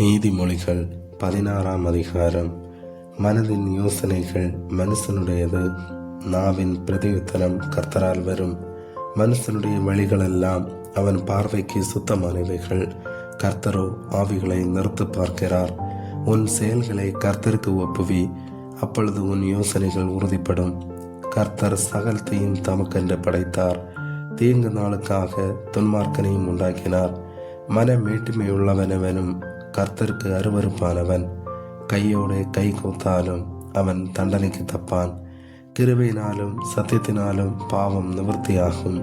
நீதிமொழிகள் 16ஆம் அதிகாரம். மனதின் யோசனைகள் மனுஷனுடையது, நாவின் பிரதியுத்தரம் கர்த்தரால் வரும். மனுஷனுடைய வழிகளெல்லாம் அவன் பார்வைக்கு சுத்தமானவைகள், கர்த்தரோ ஆவிகளை நிறுத்து பார்க்கிறார். உன் செயல்களை கர்த்தருக்கு ஒப்புவி, அப்பொழுது உன் யோசனைகள் உறுதிப்படும். கர்த்தர் சகலத்தையும் தமக்கென்று படைத்தார், தீங்கு நாளுக்காக துன்மார்க்கனையும் உண்டாக்கினார். மன மேட்டுமையுள்ளவனவனும் கர்த்தருக்கு அருவருப்பானவன். கையோடு கை கூத்தாலும் அவன் தண்டனைக்கு தப்பான். கிருபையினாலும் சத்தியத்தினாலும் பாவம் நிவர்த்தியாகும்.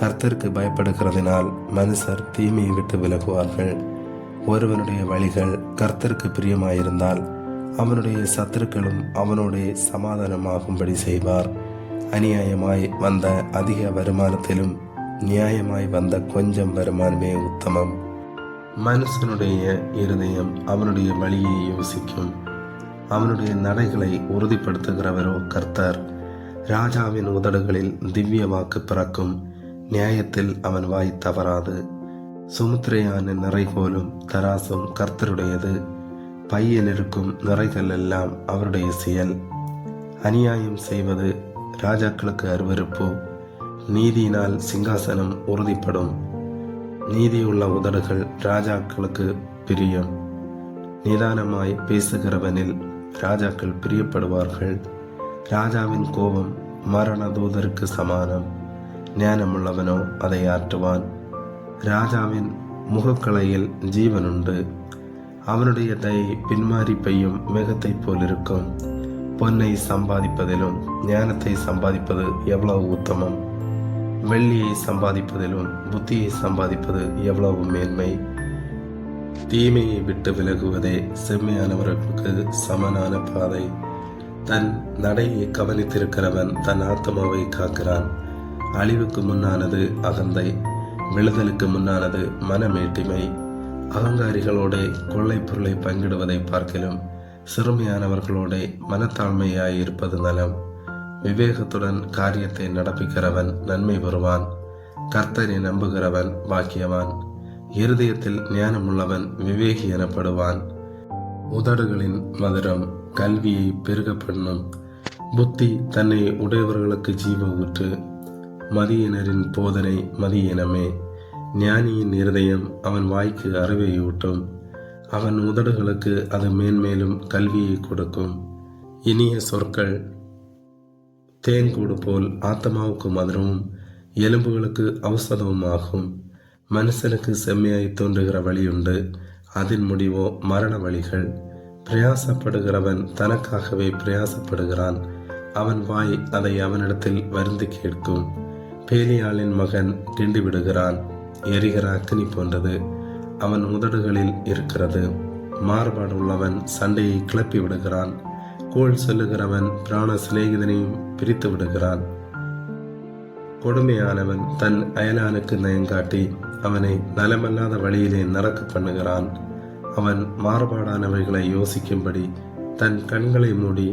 கர்த்தருக்கு பயப்படுகிறதினால் மனுஷர் தீமையை விட்டு விலகுவார்கள். ஒருவனுடைய வழிகள் கர்த்தருக்கு பிரியமாயிருந்தால் அவனுடைய சத்துருக்களும் அவனோட சமாதானமாகும்படி செய்வார். அநியாயமாய் வந்த அதிக வருமானத்திலும் நியாயமாய் வந்த கொஞ்சம் வருமானமே உத்தமம். மனுஷனுடைய இருதயம் அவனுடைய வழியை யோசிக்கும், அவனுடைய நடைகளை உறுதிப்படுத்துகிறவரோ கர்த்தர். ராஜாவின் உதடுகளில் திவ்ய வாக்கு பிறக்கும், நியாயத்தில் அவன் வாய் தவறாது. சுமுத்திரையான நிறை போலும் தராசும் கர்த்தருடையது, பையில் இருக்கும் நிறைகள் எல்லாம் அவருடைய செயல். அநியாயம் செய்வது ராஜாக்களுக்கு அருவருப்பு, நீதியினால் சிங்காசனம் உறுதிப்படும். நீதியுள்ள உதடுகள் ராஜாக்களுக்கு பிரியம், நிதானமாய் பேசுகிறவனில் ராஜாக்கள் பிரியப்படுவார்கள். ராஜாவின் கோபம் மரண தூதருக்கு சமானம், ஞானமுள்ளவனோ அதை ஆற்றுவான். ராஜாவின் முகக்கலையில் ஜீவனுண்டு, அவனுடைய தயை பின்மாறி பெய்யும் மேகத்தை போலிருக்கும். பொன்னை சம்பாதிப்பதிலும் ஞானத்தை சம்பாதிப்பது எவ்வளவு உத்தமம். வெள்ளியை சம்பாதிப்பதிலும் புத்தியை சம்பாதிப்பது எவ்வளவு மேன்மை. தீமையை விட்டு விலகுவதே செம்மையானவர்களுக்கு சமனான பாதை. தன் நடையை கவனித்திருக்கிறவன் தன் ஆத்மாவை காக்கிறான். அழிவுக்கு முன்னானது அகந்தை, விழுதலுக்கு முன்னானது மனமேட்டிமை. அகங்காரிகளோட கொள்ளை பொருளை பங்கிடுவதை பார்க்கிலும் சிறுமையானவர்களோட மனத்தாழ்மையாயிருப்பது நலம். விவேகத்துடன் காரியத்தை நடப்பிக்கிறவன் நன்மை பெறுவான். கர்த்தரை நம்புகிறவன் பாக்கியவான். இருதயத்தில் ஞானமுள்ளவன் விவேகி எனப்படுவான். உதடுகளின் மதுரம் கல்வியை பெருக பண்ணும். புத்தி தன்னை உடையவர்களுக்கு ஜீவ ஊற்று. மதியினரின் போதனை மதியினமே. ஞானியின் இருதயம் அவன் வாய்க்கு அறிவையூட்டும். அவன் உதடுகளுக்கு அது மேன்மேலும் கல்வியை கொடுக்கும். இனிய சொற்கள் தேன்கூடு போல் ஆத்மாவுக்கு மதுரமும் எலும்புகளுக்கு ஔஷதமும் ஆகும். மனுஷனுக்கு செம்மையாய் தோன்றுகிற வழியுண்டு, அதன் முடிவோ மரண வழிகள். பிரயாசப்படுகிறவன் தனக்காகவே பிரயாசப்படுகிறான், அவன் வாய் அதை அவனிடத்தில் வருந்தி கேட்கும். பேலியாளின் மகன் கிண்டி விடுகிறான், எரிகிற அக்கினி போன்றது அவன் உதடுகளில் இருக்கிறது. மாறுபாடு உள்ளவன் சண்டையை கிளப்பி விடுகிறான், கோள் சொல்லுகிறவன் பிராண சிநேகிதனையும் பிரித்து விடுகிறான். கொடுமையானவன் தன் அயலானுக்கு நயங்காட்டி அவனை நலமல்லாத வழியிலே நடக்க பண்ணுகிறான். அவன் மாறுபாடானவைகளை யோசிக்கும்படி தன் கண்களை மூடி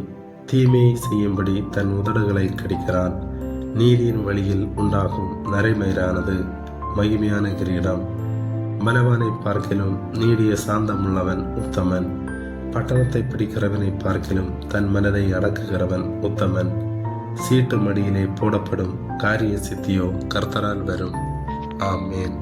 தீமையை செய்யும்படி தன் உதடுகளை கடிக்கிறான். நீதியின் வழியில் உண்டாகும் நரைமயிரானது மகிமையான கிரீடம். பலவானை பார்க்கிலும் நீடிய சாந்தமுள்ளவன் உத்தமன். பட்டணத்தை பிடிக்கிறவனை பார்க்கிலும் தன் மனதை அடக்குகிறவன் உத்தமன். சீட்டு மடியிலே போடப்படும் காரிய சித்தியோ கர்த்தரால் வரும். ஆமேன்.